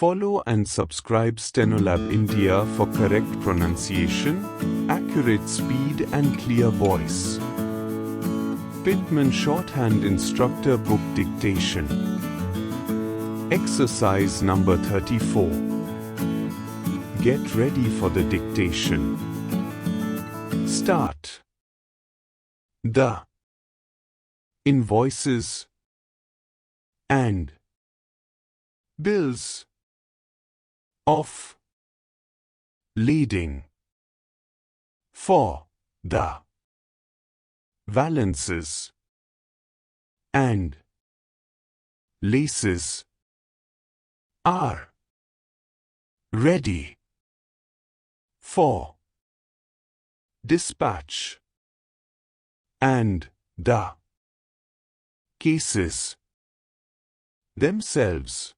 Follow and subscribe Stenolab India for correct pronunciation, accurate speed and clear voice. Pitman Shorthand Instructor Book Dictation. Exercise number 34. Get ready for the dictation. Start. The invoices and bills of lading for the valances and laces are ready for dispatch, and the cases themselves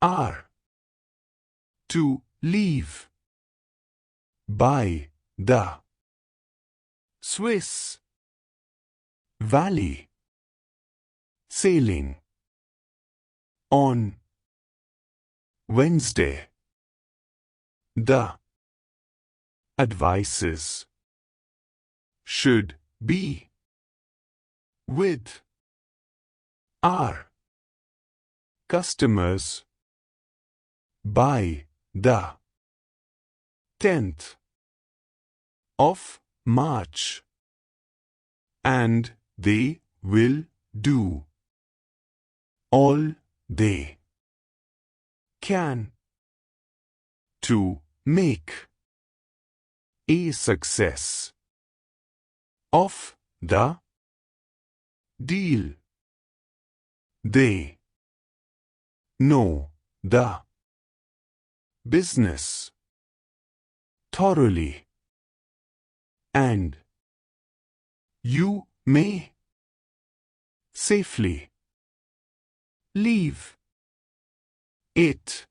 are to leave by the Swiss Valley sailing on Wednesday. The advices should be with our customers by the 10th of March, and they will do all they can to make a success of the deal. They know the business thoroughly, and you may safely leave it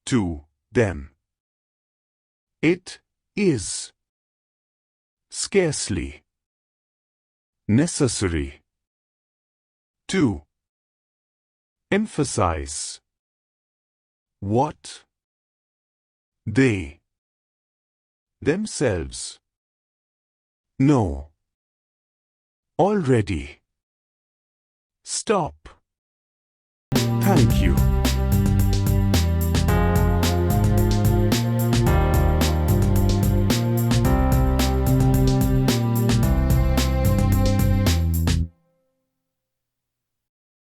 to them. It is scarcely necessary to emphasize what they themselves know already. Stop. Thank you.